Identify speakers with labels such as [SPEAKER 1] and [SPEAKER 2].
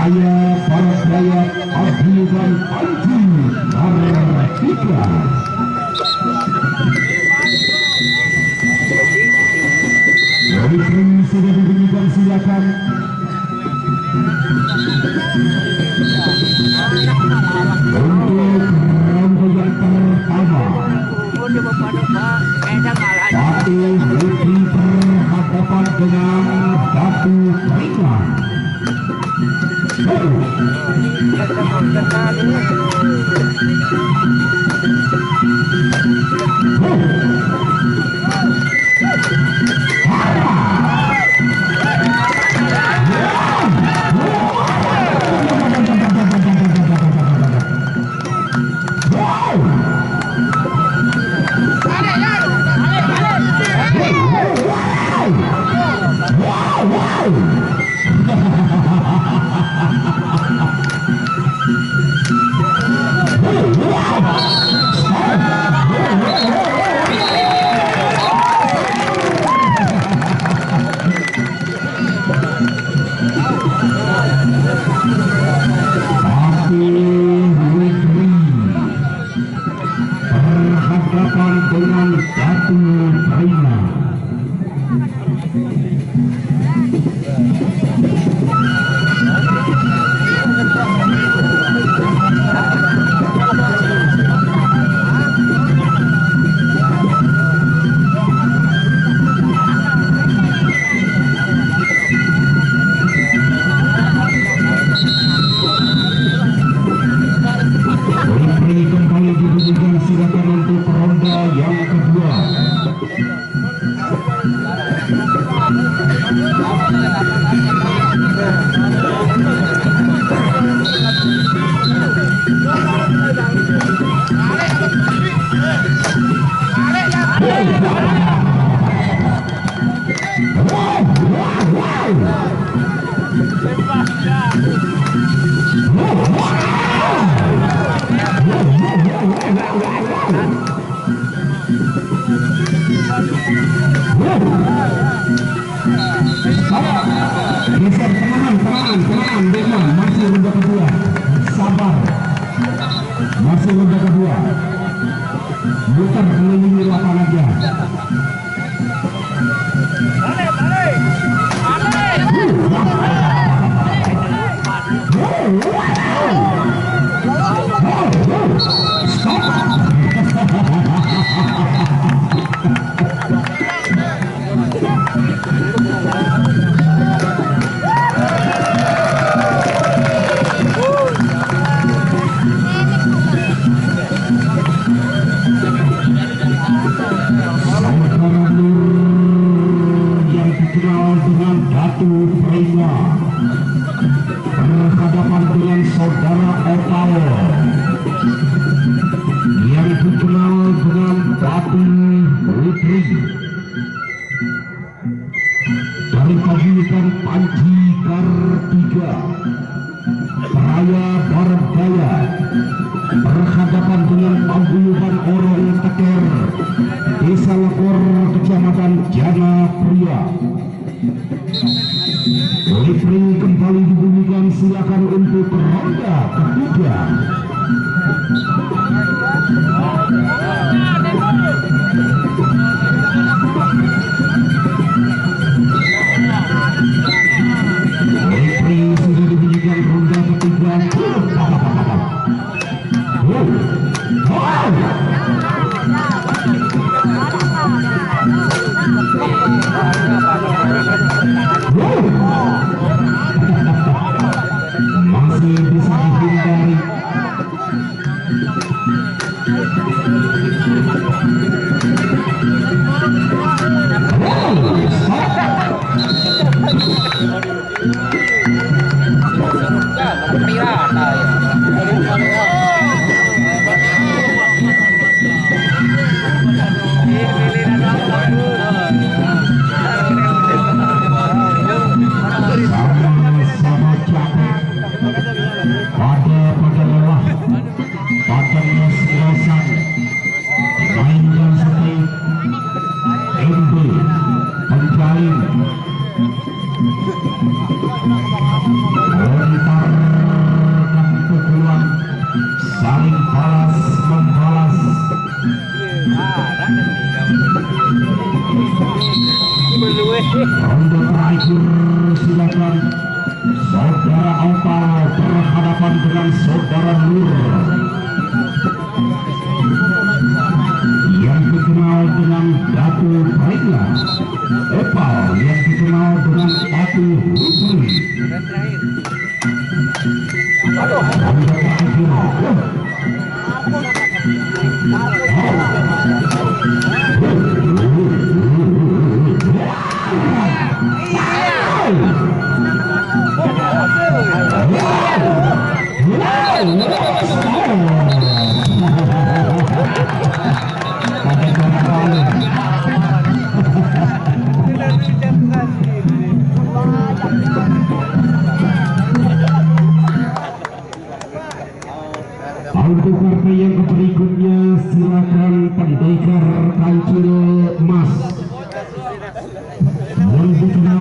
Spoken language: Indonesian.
[SPEAKER 1] Raya Baraya Abdiwan Anji Artika. Referee sudah diberikan, silakan. Untuk ronde yang pertama, Batu Putri berhadapan dengan Batu Pringan. Berhadapan dengan Batu Pringan. Kembali diberikan, silakan untuk ronde yang kedua. Geser, tenang, Deman, masih ronde kedua. Sabar, masih ronde kedua. Bukan keliling lapangan aja. Yang dikenal dengan Batu Pringan berhadapan dengan saudara Opal yang dikenal dengan Batu Putri dari Padukan Panji Kartika. Raya Barbaya berhadapan dengan Paguyuban Orang Teker, Desa Lekor, Kecamatan Jana Pria. Referee kembali dibunyikan, silakan untuk ronde ketiga. Referee sudah dibunyikan, ronde ketiga. Masih bisa dihindari. Pada lelah, pada ngos-ngosan, mainkan seperti MB, penjalin, lontar saudara Opal berhadapan dengan saudara Nur yang dikenal dengan Datu Baiklah, Opal yang dikenal dengan Datu Husni.